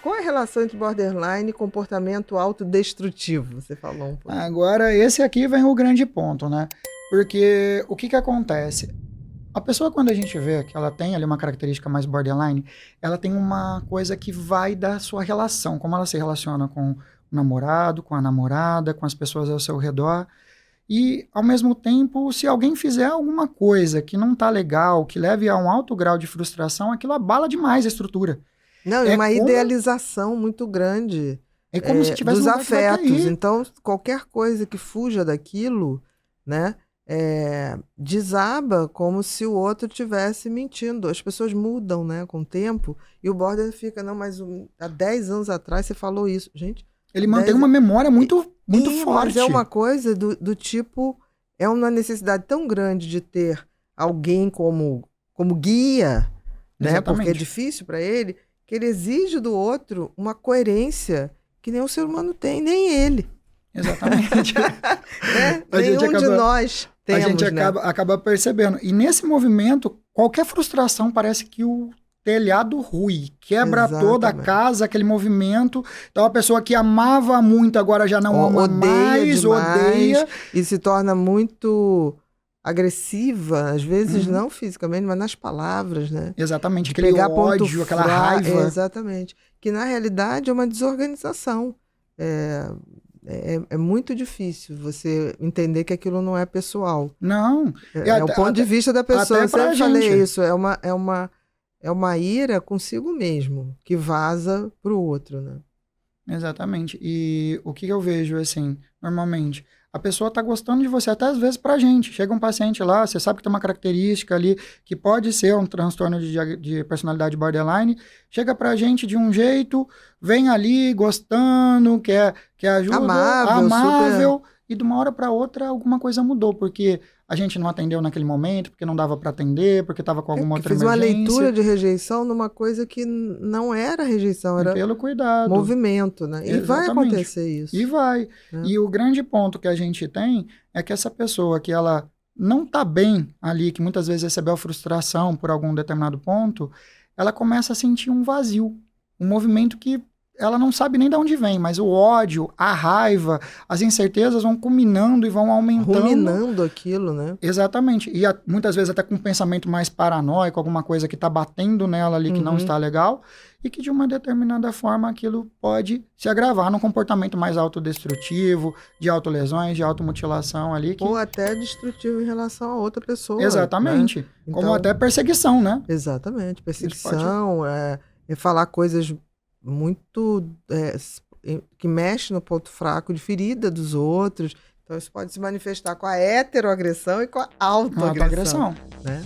Qual é a relação entre borderline e comportamento autodestrutivo? Você falou um pouco. Agora, esse aqui vem o grande ponto, né? Porque o que acontece? A pessoa, quando a gente vê que ela tem ali uma característica mais borderline, ela tem uma coisa que vai da sua relação, como ela se relaciona com o namorado, com a namorada, com as pessoas ao seu redor. E, ao mesmo tempo, se alguém fizer alguma coisa que não tá legal, que leve a um alto grau de frustração, aquilo abala demais a estrutura. Não, e uma idealização muito grande é como se tivesse dos um lugar que vai afetos. cair. Então, qualquer coisa que fuja daquilo, né, desaba como se o outro estivesse mentindo. As pessoas mudam, né, com o tempo, e o border fica, não, mas há 10 anos atrás você falou isso. Gente, ele mantém uma memória muito forte. Mas é uma coisa do tipo, é uma necessidade tão grande de ter alguém como guia, né, porque é difícil para ele, que ele exige do outro uma coerência que nem o ser humano tem, nem ele. Exatamente. Né? Nenhum de nós temos, a gente acaba percebendo. E nesse movimento, qualquer frustração parece que o telhado rui, quebra toda a casa, aquele movimento. Então a pessoa que amava muito agora já não ama mais, odeia. E se torna muito agressiva, às vezes não fisicamente, mas nas palavras, né? Exatamente, aquele ódio, aquela raiva. Exatamente. Que na realidade é uma desorganização. É muito difícil você entender que aquilo não é pessoal. Não. É o ponto de vista da pessoa. Eu sempre falei isso. É uma ira consigo mesmo, que vaza pro outro, né? Exatamente. E o que eu vejo, assim, normalmente, a pessoa tá gostando de você, até às vezes pra gente. Chega um paciente lá, você sabe que tem uma característica ali que pode ser um transtorno de personalidade borderline, chega pra gente de um jeito, vem ali gostando, quer ajuda, amável super... e de uma hora pra outra alguma coisa mudou, porque a gente não atendeu naquele momento, porque não dava para atender, porque estava com alguma outra emergência. Fiz uma leitura de rejeição numa coisa que não era rejeição, era pelo cuidado. Movimento, né? E vai acontecer isso. E vai. E o grande ponto que a gente tem é que essa pessoa que ela não está bem ali, que muitas vezes recebeu frustração por algum determinado ponto, ela começa a sentir um vazio, um movimento que ela não sabe nem de onde vem, mas o ódio, a raiva, as incertezas vão culminando e vão aumentando. Ruminando aquilo, né? Exatamente. E muitas vezes até com um pensamento mais paranoico, alguma coisa que está batendo nela ali que não está legal, e que de uma determinada forma aquilo pode se agravar num comportamento mais autodestrutivo, de autolesões, de automutilação ali. Ou até destrutivo em relação a outra pessoa. Exatamente. Né? Como então, até perseguição, né? Exatamente. Perseguição, falar coisas muito que mexe no ponto fraco de ferida dos outros. Então isso pode se manifestar com a heteroagressão e com a autoagressão. Né?